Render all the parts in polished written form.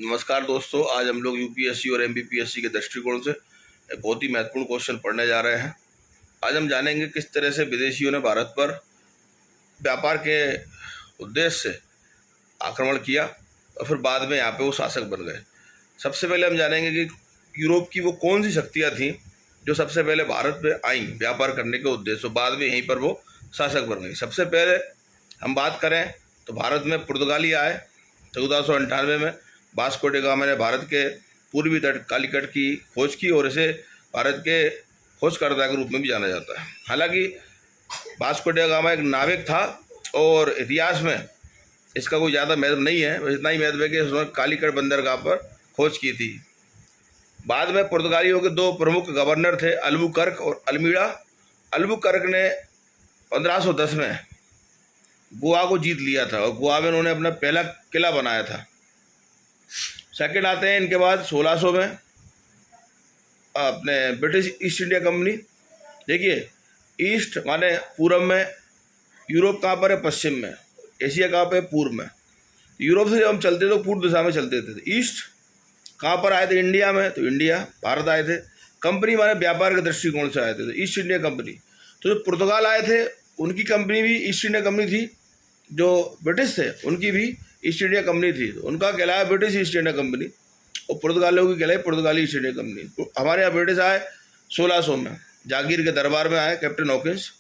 नमस्कार दोस्तों, आज हम लोग यूपीएससी और एमपीपीएससी के दृष्टिकोण से एक बहुत ही महत्वपूर्ण क्वेश्चन पढ़ने जा रहे हैं। आज हम जानेंगे किस तरह से विदेशियों ने भारत पर व्यापार के उद्देश्य से आक्रमण किया और फिर बाद में यहाँ पे वो शासक बन गए। सबसे पहले हम जानेंगे कि यूरोप की वो कौन सी शक्तियाँ थीं जो सबसे पहले भारत में आई व्यापार करने के उद्देश्य, बाद में यहीं पर वो शासक बन गई। सबसे पहले हम बात करें तो भारत में पुर्तगाली आए 1498 में। वास्को डी गामा ने भारत के पूर्वी तट कालीकट की खोज की और इसे भारत के खोजकर्ता के रूप में भी जाना जाता है। हालांकि वास्को डी गामा एक नाविक था और इतिहास में इसका कोई ज़्यादा महत्व नहीं है। इतना ही महत्व है कि उसने कालीकट बंदरगाह पर खोज की थी। बाद में पुर्तगालियों के दो प्रमुख गवर्नर थे, अल्बुकर्क और अल्मीड़ा। अल्बुकर्क ने 1510 में गोवा को जीत लिया था और गोवा में उन्होंने अपना पहला किला बनाया था। सेकंड आते हैं इनके बाद 1600 में अपने ब्रिटिश ईस्ट इंडिया कंपनी। देखिए, ईस्ट माने पूरब में, यूरोप कहाँ पर है? पश्चिम में। एशिया कहाँ पे? पूर्व में। यूरोप से जब हम चलते तो पूर्व दिशा में चलते थे। ईस्ट कहाँ पर आए थे? इंडिया में, तो इंडिया भारत आए थे। कंपनी माने व्यापार के दृष्टिकोण से आए थे, तो ईस्ट इंडिया कंपनी। तो जो पुर्तगाल आए थे उनकी कंपनी भी ईस्ट इंडिया कंपनी थी, जो ब्रिटिश थे उनकी भी ईस्ट इंडिया कंपनी थी, तो उनका कहलाया ब्रिटिश ईस्ट इंडिया कंपनी और पुर्तगालियों की कहलाई पुर्तगाली ईस्ट इंडिया कंपनी। तो हमारे यहाँ ब्रिटिश आए 1600 में, जागीर के दरबार में आए कैप्टन हॉकिंस,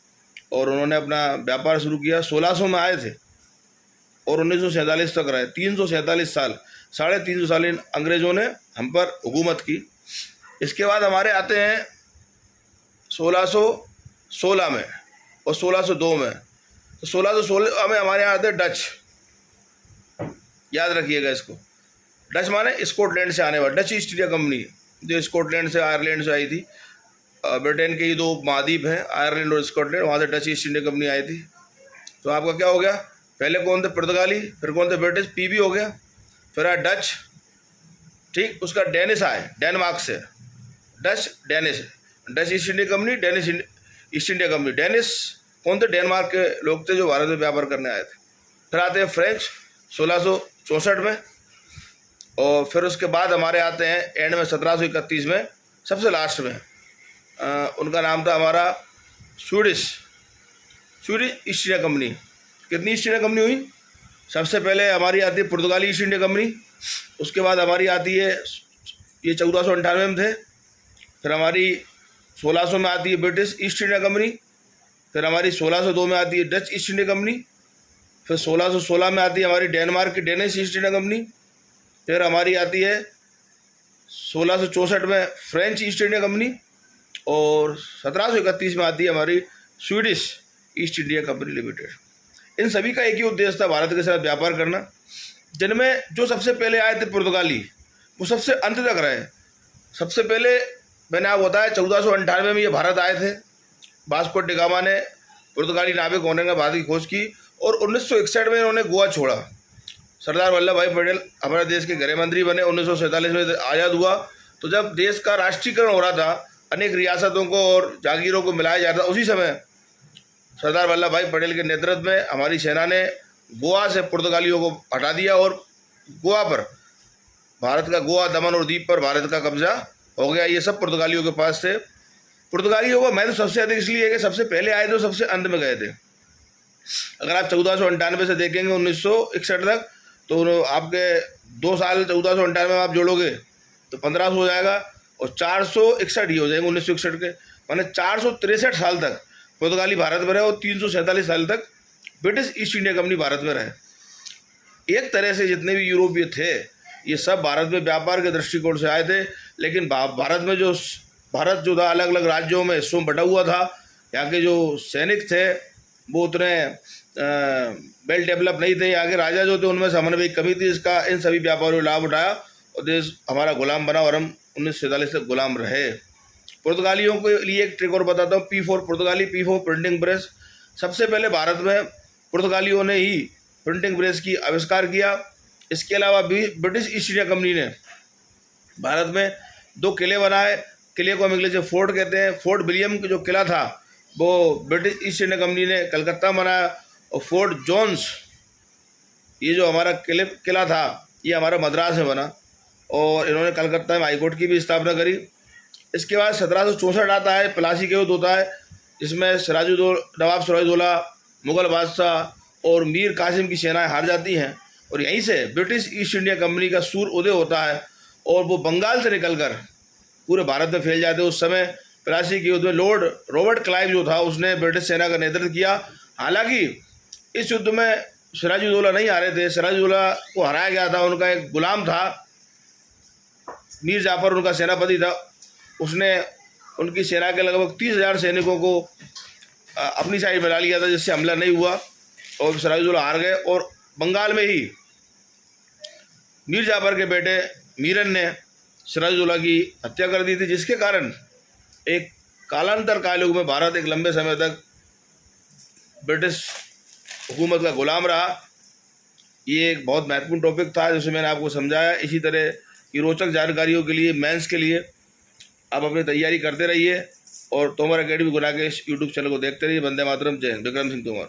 और उन्होंने अपना व्यापार शुरू किया। 1600 में आए थे और 1947 तक रहे। 347 साल, 350 साल इन अंग्रेज़ों ने हम पर हुकूमत की। इसके बाद हमारे आते हैं 1616 में और 1602 में। तो 1616 में हमारे यहाँ आते हैं डच। याद रखिएगा इसको, डच माने स्कॉटलैंड से आने वाला, डच ईस्ट इंडिया कंपनी जो स्कॉटलैंड से, आयरलैंड से आई थी। ब्रिटेन के ये दो महाद्वीप हैं, आयरलैंड और स्कॉटलैंड, वहाँ से डच ईस्ट इंडिया कंपनी आई थी। तो आपका क्या हो गया? पहले कौन थे? पुर्तगाली, फिर कौन थे? ब्रिटिश, पीबी हो गया, फिर आया डच, ठीक। उसका डेनिश आए, डेनमार्क से, Dutch Danish, Dutch east India company, Danish east India company. Danish कौन थे? डेनमार्क के लोग थे जो भारत में व्यापार करने आए थे। फिर आते हैं फ्रेंच 1664 में, और फिर उसके बाद हमारे आते हैं एंड में 1731 में, सबसे लास्ट में उनका नाम था हमारा स्वीडिश ईस्ट इंडिया कंपनी। कितनी ईस्ट इंडिया कंपनी हुई? सबसे पहले हमारी आती है पुर्तगाली ईस्ट इंडिया कंपनी, उसके बाद हमारी आती है, ये 1498 में थे, फिर हमारी 1600 में आती है ब्रिटिश ईस्ट इंडिया कंपनी, फिर हमारी 1602 में आती है डच ईस्ट इंडिया कंपनी, फिर 1616 में आती है हमारी डेनमार्क की डेनिश ईस्ट इंडिया कंपनी, फिर हमारी आती है 1664 में फ्रेंच ईस्ट इंडिया कंपनी, और 1731 में आती है हमारी Swedish East India company limited. इन सभी का एक ही उद्देश्य था, भारत के साथ व्यापार करना। जिनमें जो सबसे पहले आए थे पुर्तगाली, वो सबसे अंत तक रहे। सबसे पहले मैंने आपको बताया 1498 में ये भारत आए थे। वास्को डी गामा ने पुर्तगाली नाविक होने के बाद की खोज की और 1961 में इन्होंने गोवा छोड़ा। सरदार वल्लभ भाई पटेल हमारे देश के गृह मंत्री बने। 1947 में आज़ाद हुआ, तो जब देश का राष्ट्रीयकरण हो रहा था, अनेक रियासतों को और जागीरों को मिलाया जा रहा था, उसी समय सरदार वल्लभ भाई पटेल के नेतृत्व में हमारी सेना ने गोवा से पुर्तगालियों को हटा दिया और गोवा पर, भारत का गोवा, दमन और दीप पर भारत का कब्जा हो गया। ये सब पुर्तगालियों के पास थे। पुर्तगालियों का महत्व सबसे अधिक इसलिए है कि सबसे पहले आए थे, सबसे अंत में गए थे। अगर आप 1498 से देखेंगे 1961 तक, तो आपके 2 साल 1498 में आप जोड़ोगे तो 1500 हो जाएगा, और 461 ही हो जाएंगे 1961 के, माने 463 साल तक पुर्तगाली भारत में रहे और 347 साल तक British east India company Bharat में रहे। एक तरह से जितने भी यूरोपीय थे ये सब भारत में व्यापार के दृष्टिकोण से आए थे, लेकिन भारत में भारत जो था अलग अलग राज्यों में हिस्सों में बटा हुआ था। यहाँ के जो सैनिक थे वो उतने वेल डेवलप नहीं थे। यहाँ के राजा जो थे उनमें समन्वय की कमी थी। इसका इन सभी व्यापारियों लाभ उठाया और देश हमारा गुलाम बना और हम 1947 तक गुलाम रहे। पुर्तगालियों के लिए एक ट्रिक और बताता हूँ, P4 पुर्तगाली, P4 प्रिंटिंग प्रेस। सबसे पहले भारत में पुर्तगालियों ने ही प्रिंटिंग प्रेस की आविष्कार किया। इसके अलावा भी ब्रिटिश ईस्ट इंडिया कंपनी ने भारत में 2 किले बनाए। किले को हम इंग्लिश में फोर्ट कहते हैं। फोर्ट विलियम जो किला था वो ब्रिटिश ईस्ट इंडिया कंपनी ने कलकत्ता बनाया, और फोर्ट जोन्स ये जो हमारा किला था ये हमारा मद्रास में बना। और इन्होंने कलकत्ता में हाईकोर्ट की भी स्थापना करी। इसके बाद 1764 आता है, प्लासी का युद्ध होता है, जिसमें नवाब सिराजुद्दौला, मुग़ल बादशाह और मीर कासिम की सेनाएं हार जाती हैं और यहीं से ब्रिटिश ईस्ट इंडिया कंपनी का सूर उदय होता है और वो बंगाल से निकलकर पूरे भारत में फैल जाते हैं। उस समय प्लासी के युद्ध में लॉर्ड रॉबर्ट क्लाइव जो था उसने ब्रिटिश सेना का नेतृत्व किया। हालांकि इस युद्ध में सिराजुद्दौला नहीं हारे थे, सिराजुद्दौला को हराया गया था। उनका एक गुलाम था, मीर जाफर उनका सेनापति था, उसने उनकी सेना के लगभग 30,000 सैनिकों को अपनी साइड में ला लिया था, जिससे हमला नहीं हुआ और सिराजुद्दौला हार गए। और बंगाल में ही मीर जाफर के बेटे मीरन ने सिराजुद्दौला की हत्या कर दी थी, जिसके कारण एक कालांतर कालयुग में भारत एक लंबे समय तक ब्रिटिश हुकूमत का गुलाम रहा। ये एक बहुत महत्वपूर्ण टॉपिक था जिसे मैंने आपको समझाया। इसी तरह की रोचक जानकारियों के लिए, मेंस के लिए आप अपनी तैयारी करते रहिए और तोमर एकेडमी गुना के इस यूट्यूब चैनल को देखते रहिए। वंदे मातरम। जय हिंद। विक्रम सिंह तोमर।